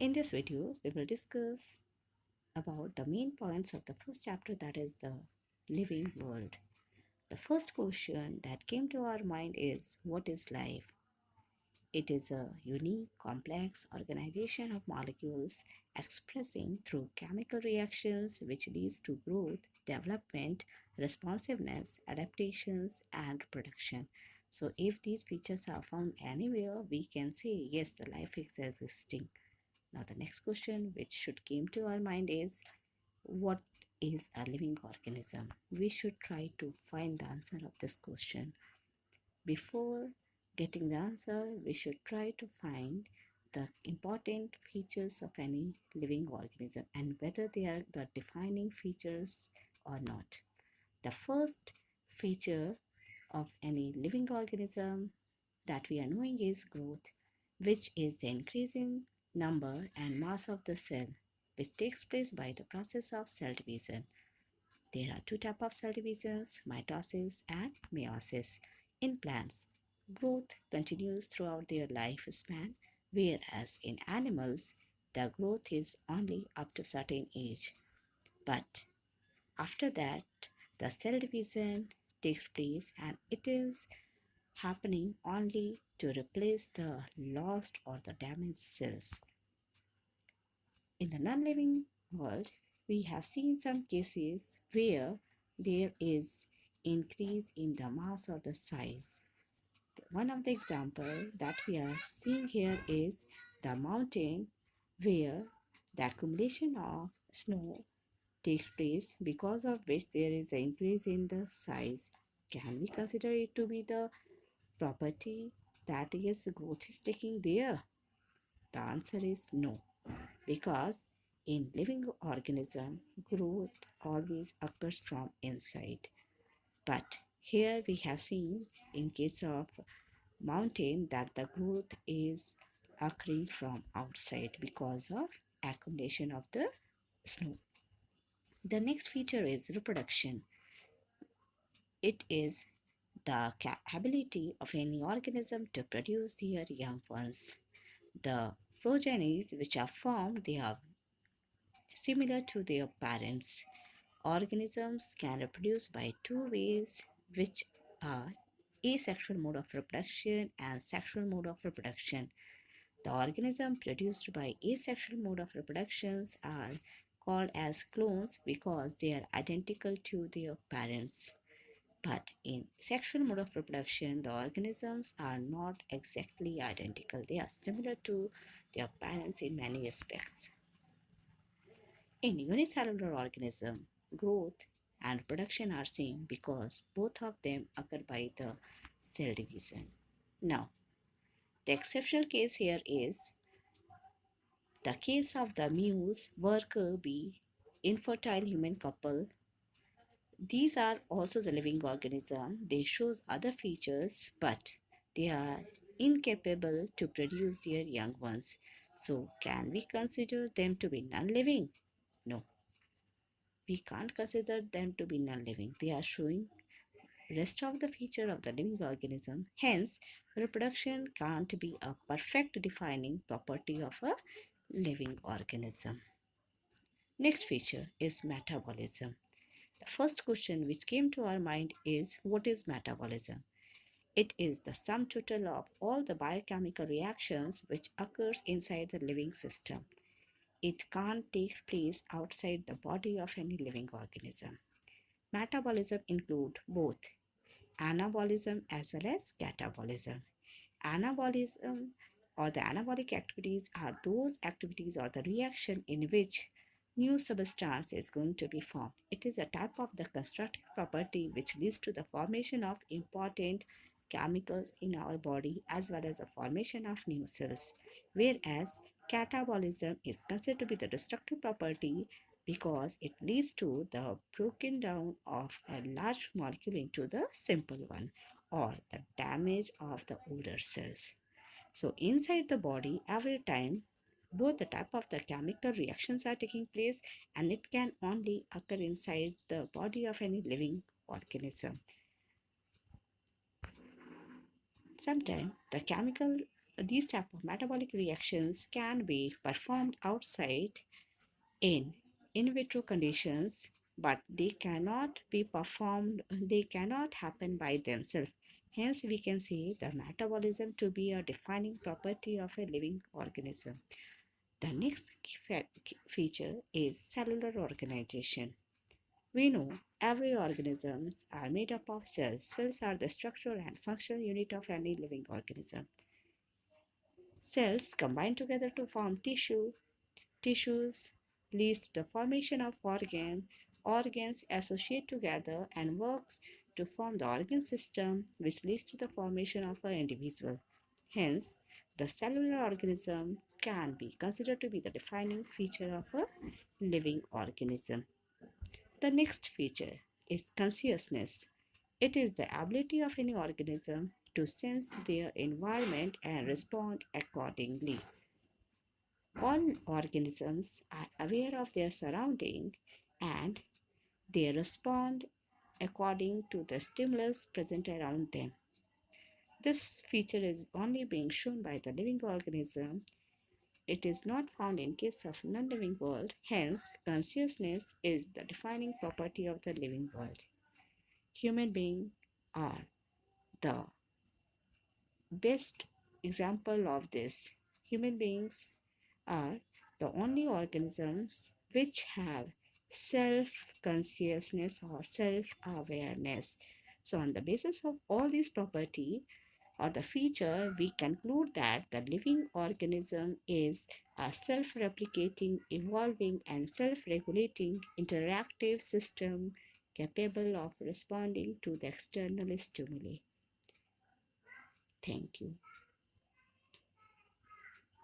In this video, we will discuss about the main points of the first chapter, that is the living world. The first question that came to our mind is, what is life? It is a unique, complex organization of molecules expressing through chemical reactions which leads to growth, development, responsiveness, adaptations, and production. So, if these features are found anywhere, we can say yes, the life is existing. Now, the next question which should came to our mind is, what is a living organism? We should try to find the answer of this question. Before getting the answer, we should try to find the important features of any living organism and whether they are the defining features or not. The first feature of any living organism that we are knowing is growth, which is the increasing number and mass of the cell, which takes place by the process of cell division. There are two types of cell divisions, mitosis and meiosis. In plants, growth continues throughout their lifespan, whereas in animals, the growth is only up to certain age. But after that, the cell division takes place and it is happening only to replace the lost or the damaged cells. In the non-living world, we have seen some cases where there is increase in the mass or the size. One of the example that we are seeing here is the mountain where the accumulation of snow takes place, because of which there is an increase in the size. Can we consider it to be the property that yes, growth is taking there? The answer is no, because in living organism, growth always occurs from inside. But here we have seen in case of mountain that the growth is occurring from outside because of accumulation of the snow. The next feature is reproduction. It is the ability of any organism to produce their young ones. The progenies which are formed, they are similar to their parents. Organisms can reproduce by two ways, which are asexual mode of reproduction and sexual mode of reproduction. The organism produced by asexual mode of reproductions are called as clones because they are identical to their parents. But in sexual mode of reproduction, the organisms are not exactly identical. They are similar to their parents in many aspects. In unicellular organism, growth and production are same because both of them occur by the cell division. Now, the exceptional case here is the case of the mules, worker bee, infertile human couple. These are also the living organism. They shows other features, but they are incapable to produce their young ones. So, can we consider them to be non-living? No, we can't consider them to be non-living. They are showing rest of the feature of the living organism. Hence, reproduction can't be a perfect defining property of a living organism. Next feature is metabolism. The first question which came to our mind is, what is metabolism? It is the sum total of all the biochemical reactions which occurs inside the living system. It can't take place outside the body of any living organism. Metabolism include both anabolism as well as catabolism. Anabolism or the anabolic activities are those activities or the reaction in which new substance is going to be formed. It is a type of the constructive property which leads to the formation of important chemicals in our body as well as the formation of new cells. Whereas catabolism is considered to be the destructive property because it leads to the broken down of a large molecule into the simple one, or the damage of the older cells. So inside the body, every time both the type of the chemical reactions are taking place, and it can only occur inside the body of any living organism. Sometimes the chemical these type of metabolic reactions can be performed outside in vitro conditions, but they cannot happen by themselves. Hence, we can say the metabolism to be a defining property of a living organism. The next feature is cellular organization. We know every organisms are made up of cells. Cells are the structural and functional unit of any living organism. Cells combine together to form tissues leads to the formation of organs associate together and works to form the organ system, which leads to the formation of an individual. Hence, the cellular organism can be considered to be the defining feature of a living organism. The next feature is consciousness. It is the ability of any organism to sense their environment and respond accordingly. All organisms are aware of their surrounding and they respond according to the stimulus present around them. This feature is only being shown by the living organism. It is not found in case of non-living world. Hence, consciousness is the defining property of the living world. Human beings are the best example of this. Human beings are the only organisms which have self consciousness or self awareness. So, on the basis of all these property or the feature, we conclude that the living organism is a self replicating, evolving, and self regulating interactive system capable of responding to the external stimuli. Thank you.